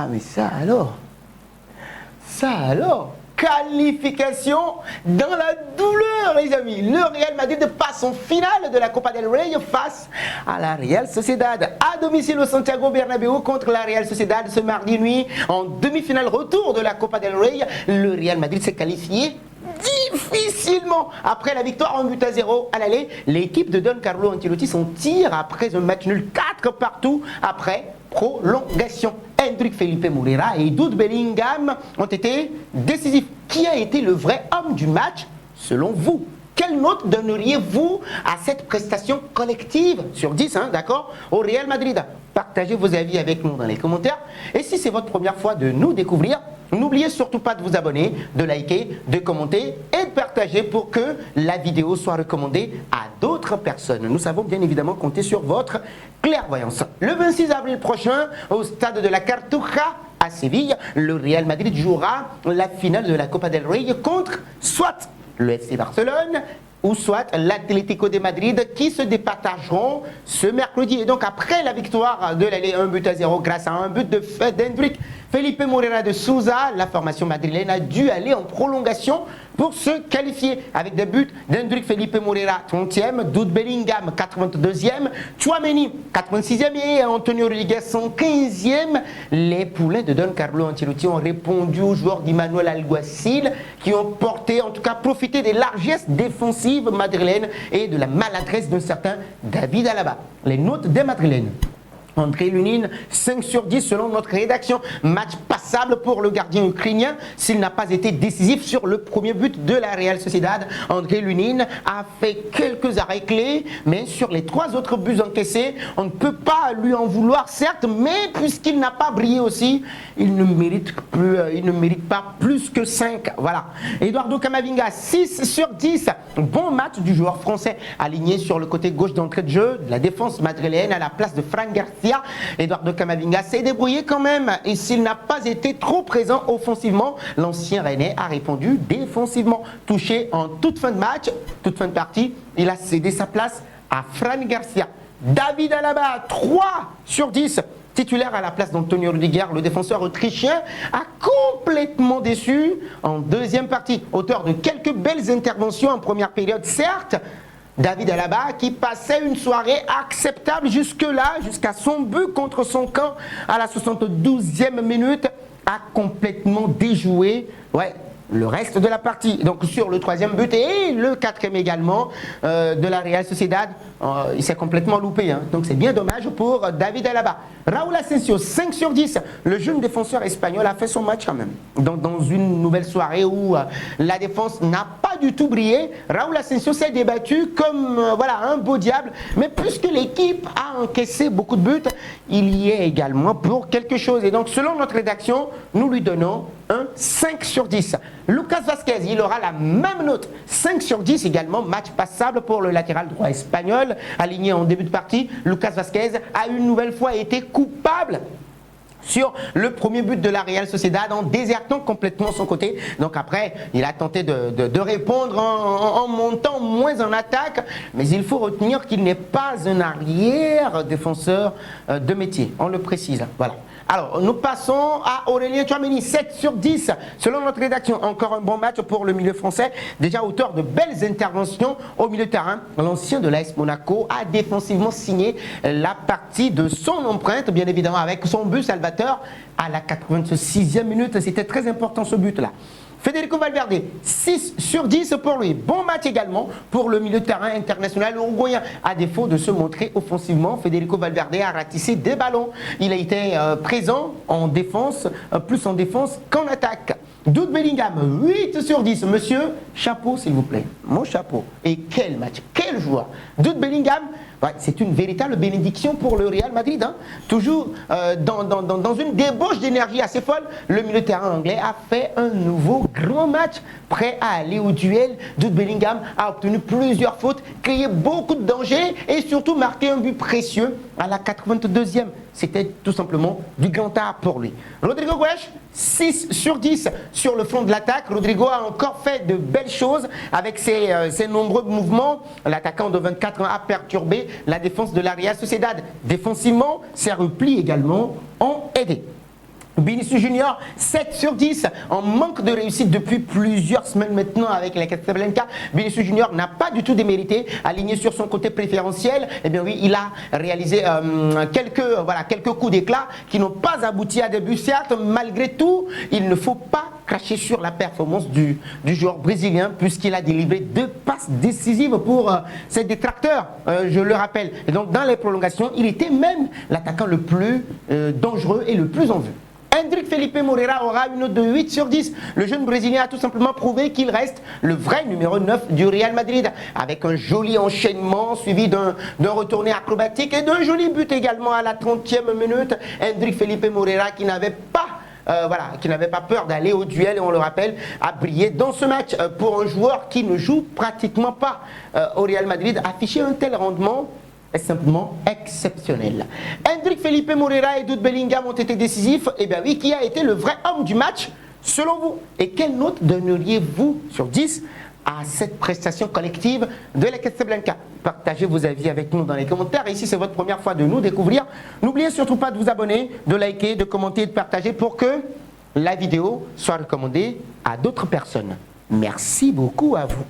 Ah mais ça alors, qualification dans la douleur les amis. Le Real Madrid passe en finale de la Copa del Rey face à la Real Sociedad. À domicile au Santiago Bernabéu contre la Real Sociedad ce mardi nuit. En demi-finale retour de la Copa del Rey, le Real Madrid s'est qualifié difficilement après la victoire 1-0 à l'aller. L'équipe de Don Carlo Ancelotti s'en tire après un match nul 4 partout après prolongation. Endrick Felipe Moreira et Jude Bellingham ont été décisifs. Qui a été le vrai homme du match selon vous? Quelle note donneriez-vous à cette prestation collective sur 10, d'accord, au Real Madrid? Partagez vos avis avec nous dans les commentaires. Et si c'est votre première fois de nous découvrir, n'oubliez surtout pas de vous abonner, de liker, de commenter et de partager pour que la vidéo soit recommandée à d'autres personnes. Nous savons bien évidemment compter sur votre clairvoyance. Le 26 avril prochain, au stade de la Cartuja à Séville, le Real Madrid jouera la finale de la Copa del Rey contre soit le FC Barcelone ou soit l'Atlético de Madrid qui se départageront ce mercredi. Et donc après la victoire de l'aller 1-0 grâce à un but d'Endrick Felipe Moreira de Souza, la formation madrilène a dû aller en prolongation pour se qualifier avec des buts d'Endrick Felipe Moreira 30e, Jude Bellingham 82e, Tchouaméni 86e et Antonio Rodriguez 115e. Les poulains de Don Carlo Ancelotti ont répondu aux joueurs d'Emmanuel Alguacil qui ont porté, en tout cas profité des largesses défensives madrilènes et de la maladresse d'un certain David Alaba. Les notes des madrilènes. André Lunin, 5 sur 10 selon notre rédaction. Match passable pour le gardien ukrainien s'il n'a pas été décisif sur le premier but de la Real Sociedad. André Lunin a fait quelques arrêts clés, mais sur les 3 autres buts encaissés, on ne peut pas lui en vouloir, certes, mais puisqu'il n'a pas brillé aussi, il ne mérite pas plus que 5. Voilà. Eduardo Camavinga, 6 sur 10. Bon match du joueur français aligné sur le côté gauche d'entrée de jeu de la défense madrilène à la place de Fran Garcia. Eduardo Camavinga s'est débrouillé quand même et s'il n'a pas été trop présent offensivement, l'ancien Rennais a répondu défensivement. Touché en toute fin de match, toute fin de partie, il a cédé sa place à Fran Garcia. David Alaba, 3 sur 10. Titulaire à la place d'Antonio Rudiger, le défenseur autrichien a complètement déçu en deuxième partie. Auteur de quelques belles interventions en première période, certes, David Alaba qui passait une soirée acceptable jusque-là, jusqu'à son but contre son camp à la 72e minute, a complètement déjoué le reste de la partie. Donc sur le 3e but et le 4e également de la Real Sociedad, il s'est complètement loupé. Donc c'est bien dommage pour David Alaba. Raúl Asensio, 5 sur 10. Le jeune défenseur espagnol a fait son match quand même. Donc dans une nouvelle soirée où la défense n'a pas du tout brillé, Raúl Asensio s'est débattu comme un beau diable. Mais puisque l'équipe a encaissé beaucoup de buts, il y est également pour quelque chose. Et donc selon notre rédaction, nous lui donnons un 5 sur 10. Lucas Vazquez, il aura la même note, 5 sur 10 également, match passable pour le latéral droit espagnol, aligné en début de partie. Lucas Vazquez a une nouvelle fois été coupable sur le premier but de la Real Sociedad en désertant complètement son côté. Donc après, il a tenté de répondre en montant moins en attaque, mais il faut retenir qu'il n'est pas un arrière défenseur de métier, on le précise. Voilà. Alors, nous passons à Aurélien Tchouaméni, 7 sur 10. Selon notre rédaction, encore un bon match pour le milieu français. Déjà auteur de belles interventions au milieu de terrain. L'ancien de l'AS Monaco a défensivement signé la partie de son empreinte, bien évidemment, avec son but salvateur à la 86e minute. C'était très important ce but-là. Federico Valverde, 6 sur 10 pour lui. Bon match également pour le milieu de terrain international uruguayen. À défaut de se montrer offensivement, Federico Valverde a ratissé des ballons. Il a été présent en défense, plus en défense qu'en attaque. Jude Bellingham, 8 sur 10. Monsieur, chapeau s'il vous plaît. Mon chapeau. Et quel match, quel joueur. Jude Bellingham, c'est une véritable bénédiction pour le Real Madrid. Toujours dans une débauche d'énergie assez folle, le milieu de terrain anglais a fait un nouveau grand match, prêt à aller au duel. Jude Bellingham a obtenu plusieurs fautes, créé beaucoup de dangers et surtout marqué un but précieux à la 82e. C'était tout simplement du grand art pour lui. Rodrigo Goes, 6 sur 10 sur le front de l'attaque. Rodrigo a encore fait de belles choses avec ses nombreux mouvements. L'attaquant de 24 ans a perturbé la défense de la Real Sociedad. Défensivement, ses replis également ont aidé. Vinicius Junior, 7 sur 10, en manque de réussite depuis plusieurs semaines maintenant avec la Casablanca. Vinicius Junior n'a pas du tout démérité, aligné sur son côté préférentiel. Eh bien oui, il a réalisé quelques coups d'éclat qui n'ont pas abouti à des buts. Certes, malgré tout, il ne faut pas cracher sur la performance du joueur brésilien puisqu'il a délivré 2 passes décisives pour ses détracteurs, je le rappelle. Et donc dans les prolongations, il était même l'attaquant le plus dangereux et le plus en vue. Endrick Felipe Moreira aura une note de 8 sur 10. Le jeune Brésilien a tout simplement prouvé qu'il reste le vrai numéro 9 du Real Madrid, avec un joli enchaînement suivi d'un retourné acrobatique et d'un joli but également à la 30e minute. Endrick Felipe Moreira qui n'avait pas peur d'aller au duel, et on le rappelle, a brillé dans ce match. Pour un joueur qui ne joue pratiquement pas au Real Madrid, afficher un tel rendement est simplement exceptionnel. Endrick Felipe Moreira et Jude Bellingham ont été décisifs. Et bien oui, qui a été le vrai homme du match selon vous? Et quelle note donneriez-vous sur 10 à cette prestation collective de la Casablanca? Partagez vos avis avec nous dans les commentaires. Et si c'est votre première fois de nous découvrir, n'oubliez surtout pas de vous abonner, de liker, de commenter et de partager pour que la vidéo soit recommandée à d'autres personnes. Merci beaucoup à vous.